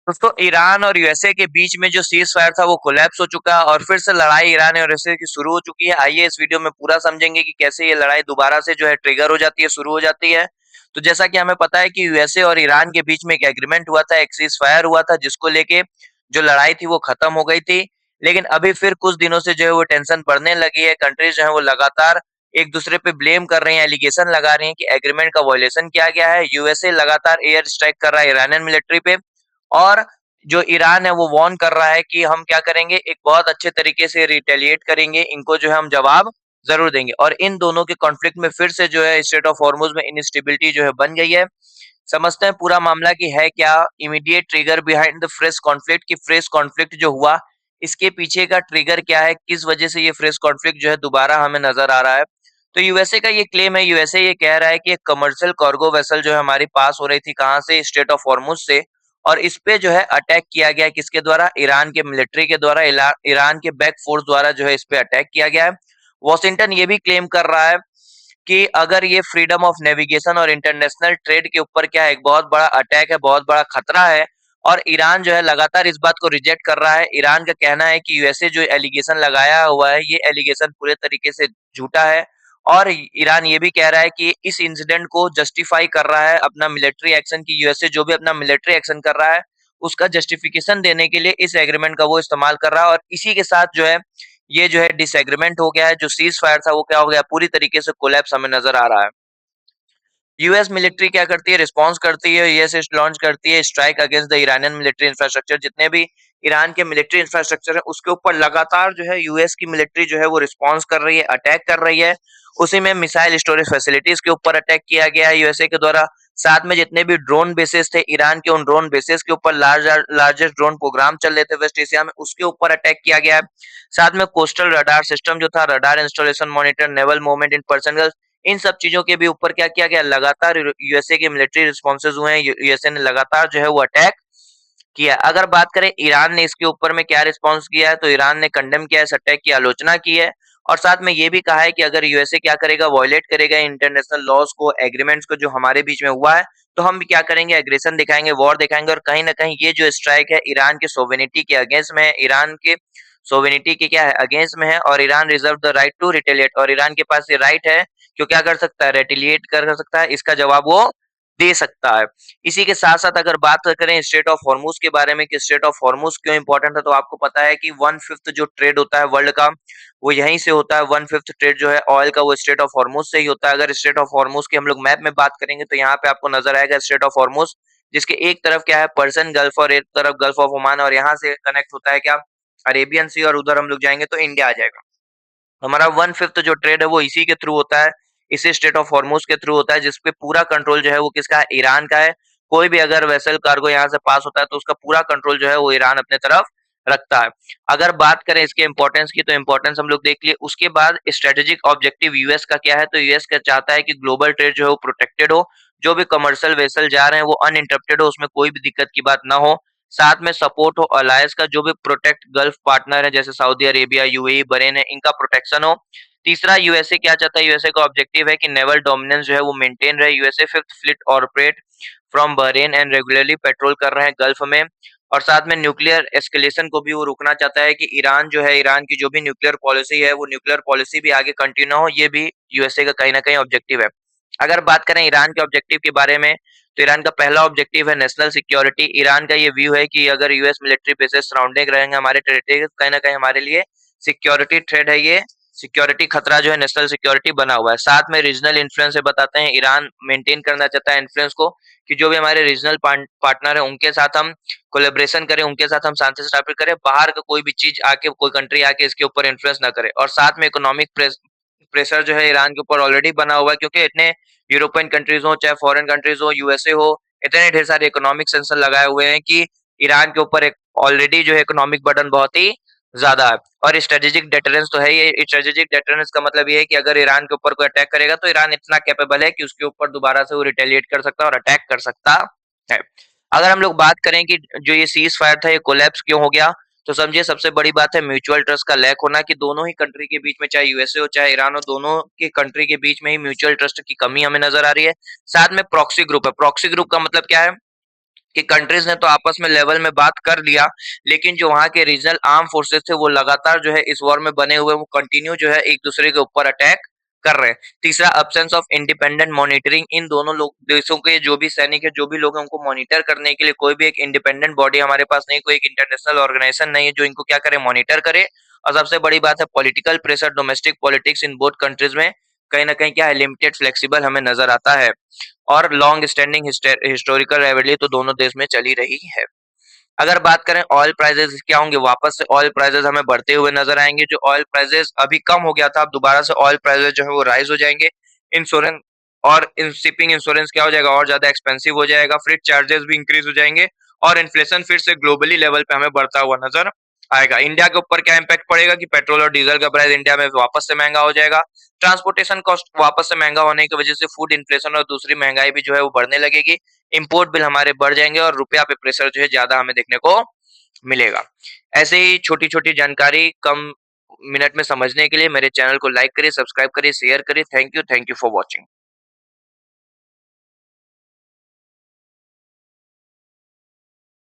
दोस्तों ईरान और यूएसए के बीच में जो सीज फायर था वो कोलैप्स हो चुका है और फिर से लड़ाई ईरान और यूएसए की शुरू हो चुकी है। आइए इस वीडियो में पूरा समझेंगे कि कैसे ये लड़ाई दोबारा से जो है ट्रिगर हो जाती है, शुरू हो जाती है। तो जैसा कि हमें पता है कि यूएसए और ईरान के बीच में एक एग्रीमेंट हुआ था, एक सीज फायर हुआ था, जिसको लेके जो लड़ाई थी वो खत्म हो गई थी। लेकिन अभी फिर कुछ दिनों से जो है वो टेंशन बढ़ने लगी है। कंट्रीज जो है वो लगातार एक दूसरे पे ब्लेम कर रहे हैं, एलिगेशन लगा रहे हैं कि एग्रीमेंट का वायलेशन किया गया है। यूएसए लगातार एयर स्ट्राइक कर रहा है ईरानियन मिलिट्री पे, और जो ईरान है वो वार्न कर रहा है कि हम क्या करेंगे, एक बहुत अच्छे तरीके से रिटेलिएट करेंगे, इनको जो है हम जवाब जरूर देंगे। और इन दोनों के कॉन्फ्लिक्ट में फिर से जो है स्टेट ऑफ हॉर्मुज में इंस्टेबिलिटी जो है बन गई है। समझते हैं पूरा मामला कि है क्या, immediate trigger behind the fresh conflict, की फ्रेश कॉन्फ्लिक्ट जो हुआ इसके पीछे का ट्रिगर क्या है, किस वजह से ये फ्रेश कॉन्फ्लिक्ट जो है दोबारा हमें नजर आ रहा है। तो यूएसए का ये क्लेम है, यूएसए ये कह रहा है कि एक कमर्शियल कार्गो वेसल जो है हमारी पास हो रही थी, कहाँ से, स्टेट ऑफ हॉर्मुज से, और इस पे जो है अटैक किया गया, किसके द्वारा, ईरान के मिलिट्री के द्वारा, ईरान के बैक फोर्स द्वारा जो है इस पे अटैक किया गया है। वॉशिंगटन ये भी क्लेम कर रहा है कि अगर ये फ्रीडम ऑफ नेविगेशन और इंटरनेशनल ट्रेड के ऊपर क्या है, एक बहुत बड़ा अटैक है, बहुत बड़ा खतरा है। और ईरान जो है लगातार इस बात को रिजेक्ट कर रहा है। ईरान का कहना है कि यूएसए जो एलिगेशन लगाया हुआ है ये एलिगेशन पूरे तरीके से झूठा है। और ईरान ये भी कह रहा है कि इस इंसिडेंट को जस्टिफाई कर रहा है अपना मिलिट्री एक्शन, की यूएसए जो भी अपना मिलिट्री एक्शन कर रहा है उसका जस्टिफिकेशन देने के लिए इस एग्रीमेंट का वो इस्तेमाल कर रहा है। और इसी के साथ जो है ये जो है डिसएग्रीमेंट हो गया है, जो सीज फायर था वो क्या हो गया, पूरी तरीके से कोलैप्स हमें नजर आ रहा है। यूएस मिलिट्री क्या करती है, रिस्पॉन्स करती है, यूएस लॉन्च करती है strike against the Iranian military infrastructure. जितने भी ईरान के मिलिट्री इंफ्रास्ट्रक्चर है उसके ऊपर लगातार जो है यूएस की मिलिट्री जो है वो रिस्पॉन्स कर रही है, अटैक कर रही है। उसी में मिसाइल स्टोरेज फैसिलिटीज के ऊपर अटैक किया गया है यूएसए के द्वारा। साथ में जितने भी ड्रोन बेसिस थे ईरान के, उन ड्रोन बेसिस के ऊपर लार्जेस्ट ड्रोन प्रोग्राम चल रहे थे वेस्ट एशिया में, उसके ऊपर अटैक किया गया है। साथ में कोस्टल रडार सिस्टम जो था, radar installation, monitor naval movement in person, इन सब चीजों के भी ऊपर क्या किया गया, लगातार यूएसए के मिलिट्री रिस्पॉन्सेज हुए हैं, यूएसए ने लगातार जो है वो अटैक किया। अगर बात करें ईरान ने इसके ऊपर में क्या रिस्पॉन्स किया है, तो ईरान ने कंडेम किया है, इस अटैक की आलोचना की है। और साथ में ये भी कहा है कि अगर यूएसए क्या करेगा, वॉयलेट करेगा इंटरनेशनल लॉज को, एग्रीमेंट्स को जो हमारे बीच में हुआ है, तो हम भी क्या करेंगे, एग्रेशन दिखाएंगे, वॉर दिखाएंगे। और कहीं ना कहीं ये जो स्ट्राइक है ईरान के सोवेनिटी के अगेंस्ट में है, ईरान के सोवेनिटी के क्या है, अगेंस्ट में है। और Iran reserve the right to retaliate, और ईरान के पास ये राइट है क्यों, क्या कर सकता है, रेटिलिएट कर सकता है, इसका जवाब वो दे सकता है। इसी के साथ साथ अगर बात करें स्ट्रेट ऑफ हॉर्मुज के बारे में कि स्ट्रेट ऑफ हॉर्मुज क्यों इंपॉर्टेंट है, तो आपको पता है कि 1/5 जो ट्रेड होता है वर्ल्ड का वो यहीं से होता है। 1/5 ट्रेड जो है ऑयल का वो स्ट्रेट ऑफ हॉर्मुज से ही होता है। अगर स्ट्रेट ऑफ हॉर्मुज की हम लोग मैप में बात करेंगे तो यहाँ पे आपको नजर आएगा स्ट्रेट ऑफ हॉर्मुज, जिसके एक तरफ क्या है, पर्सन गल्फ, और एक तरफ गल्फ ऑफ ओमान, और यहाँ से कनेक्ट होता है क्या, अरेबियन सी, और उधर हम लोग जाएंगे तो इंडिया आ जाएगा। हमारा 1/5 जो ट्रेड है वो इसी के थ्रू होता है, इसी स्टेट ऑफ हॉर्मुज के थ्रू होता है, जिसपे पूरा कंट्रोल जो है वो किसका है, ईरान का है। कोई भी अगर वेसल कार्गो यहाँ से पास होता है तो उसका पूरा कंट्रोल जो है वो ईरान अपने तरफ रखता है। अगर बात करें इसके इंपॉर्टेंस की, तो इंपॉर्टेंस हम लोग देख लिए। उसके बाद स्ट्रेटेजिक ऑब्जेक्टिव यूएस का क्या है, तो यूएस का चाहता है कि ग्लोबल ट्रेड जो है वो प्रोटेक्टेड हो, जो भी कमर्शियल वेसल जा रहे हैं वो अनइंटरप्टेड हो, उसमें कोई भी दिक्कत की बात ना हो। साथ में सपोर्ट हो अलायंस का, जो भी प्रोटेक्ट गल्फ पार्टनर है जैसे सऊदी अरेबिया, यूएई, बहरीन है, इनका प्रोटेक्शन हो। तीसरा, यूएसए क्या चाहता है, यूएसए का ऑब्जेक्टिव है कि नेवल डोमिनेंस जो है वो मेंटेन रहे। USA fifth fleet operate from Bahrain and regularly petrol कर रहे हैं गल्फ में। और साथ में न्यूक्लियर एस्केलेशन को भी वो रोकना चाहता है कि ईरान जो है, ईरान की जो भी न्यूक्लियर पॉलिसी है वो न्यूक्लियर पॉलिसी भी आगे कंटिन्यू हो, ये भी यूएसए का कहीं ना कहीं ऑब्जेक्टिव है। अगर बात करें ईरान के ऑब्जेक्टिव के बारे में, तो ईरान का पहला ऑब्जेक्टिव है नेशनल सिक्योरिटी। ईरान का ये व्यू है कि अगर यूएस मिलिट्री बेसेस सराउंडिंग रहेंगे हमारे टेरिटरी, कहीं ना कहीं हमारे लिए सिक्योरिटी थ्रेट है, ये सिक्योरिटी खतरा जो है, नेशनल सिक्योरिटी बना हुआ है। साथ में रीजनल इन्फ्लुएंस से बताते हैं, ईरान मेंटेन करना चाहता है इन्फ्लुएंस को, कि जो भी हमारे रीजनल पार्टनर है उनके साथ हम कोलेब्रेशन करें, उनके साथ हम शांति से स्थापित करें, बाहर का कोई भी चीज आके, कोई कंट्री आके इसके ऊपर इन्फ्लुएंस ना करे। और साथ में इकोनॉमिक प्रेशर जो है ईरान के ऊपर ऑलरेडी बना हुआ है, क्योंकि इतने यूरोपियन कंट्रीज हो चाहे फॉरेन कंट्रीज हो, यूएसए हो, इतने ढेर सारे इकोनॉमिक सेंक्शन लगाए हुए हैं कि ईरान के ऊपर एक ऑलरेडी जो है इकोनॉमिक बर्डन बहुत ही ज्यादा है। और स्ट्रेटेजिक डेटरेंस तो है ये। स्ट्रेटेजिक डेटरेंस का मतलब ये है कि अगर ईरान के ऊपर कोई अटैक करेगा तो ईरान इतना कैपेबल है कि उसके ऊपर दोबारा से वो रिटेलिएट कर सकता है और अटैक कर सकता है। अगर हम लोग बात करें कि जो ये सीज फायर था ये कोलैप्स क्यों हो गया, तो समझिए सबसे बड़ी बात है म्यूचुअल ट्रस्ट का लैक होना, कि दोनों ही कंट्री के बीच में, चाहे यूएसए हो चाहे ईरान हो, दोनों के कंट्री के बीच में ही म्यूचुअल ट्रस्ट की कमी हमें नजर आ रही है। साथ में प्रॉक्सी ग्रुप है। प्रॉक्सी ग्रुप का मतलब क्या है, कि कंट्रीज ने तो आपस में लेवल में बात कर लिया, लेकिन जो वहाँ के रीजनल आर्म फोर्सेस थे वो लगातार जो है इस वॉर में बने हुए, वो कंटिन्यू जो है एक दूसरे के ऊपर अटैक कर रहे हैं। तीसरा, अब्सेंस ऑफ इंडिपेंडेंट मॉनिटरिंग। इन दोनों लोग देशों के जो भी सैनिक है, जो भी लोग हैं, उनको मॉनिटर करने के लिए कोई भी एक इंडिपेंडेंट बॉडी हमारे पास नहीं, कोई एक इंटरनेशनल ऑर्गेनाइजेशन नहीं है जो इनको क्या करे, मॉनिटर करे। और सबसे बड़ी बात है political pressure, domestic politics in both countries में कहीं ना कहीं क्या है, लिमिटेड फ्लेक्सिबल हमें नजर आता है। और लॉन्ग स्टैंडिंग हिस्टोरिकल राइवलरी तो दोनों देश में चली रही है। अगर बात करें ऑयल प्राइसेस क्या होंगे, वापस से ऑयल प्राइसेस हमें बढ़ते हुए नजर आएंगे। जो ऑयल प्राइसेस अभी कम हो गया था, अब दोबारा से ऑयल प्राइसेस जो है वो राइज हो जाएंगे। इंश्योरेंस और इन शिपिंग इंश्योरेंस क्या हो जाएगा, और ज्यादा एक्सपेंसिव हो जाएगा। फ्रिट चार्जेस भी इंक्रीज हो जाएंगे और इन्फ्लेशन फिर से ग्लोबली लेवल पे हमें बढ़ता हुआ नजर आएगा। इंडिया के ऊपर क्या इम्पैक्ट पड़ेगा कि पेट्रोल और डीजल का प्राइस इंडिया में वापस से महंगा हो जाएगा। ट्रांसपोर्टेशन कॉस्ट वापस से महंगा होने की वजह से फूड इन्फ्लेशन और दूसरी महंगाई भी जो है वो बढ़ने लगेगी। इंपोर्ट बिल हमारे बढ़ जाएंगे और रुपया पे प्रेशर जो है ज्यादा हमें देखने को मिलेगा। ऐसे ही छोटी-छोटी जानकारी कम मिनट में समझने के लिए मेरे चैनल को लाइक करिए, सब्सक्राइब करिए, शेयर करिए। Thank you for watching.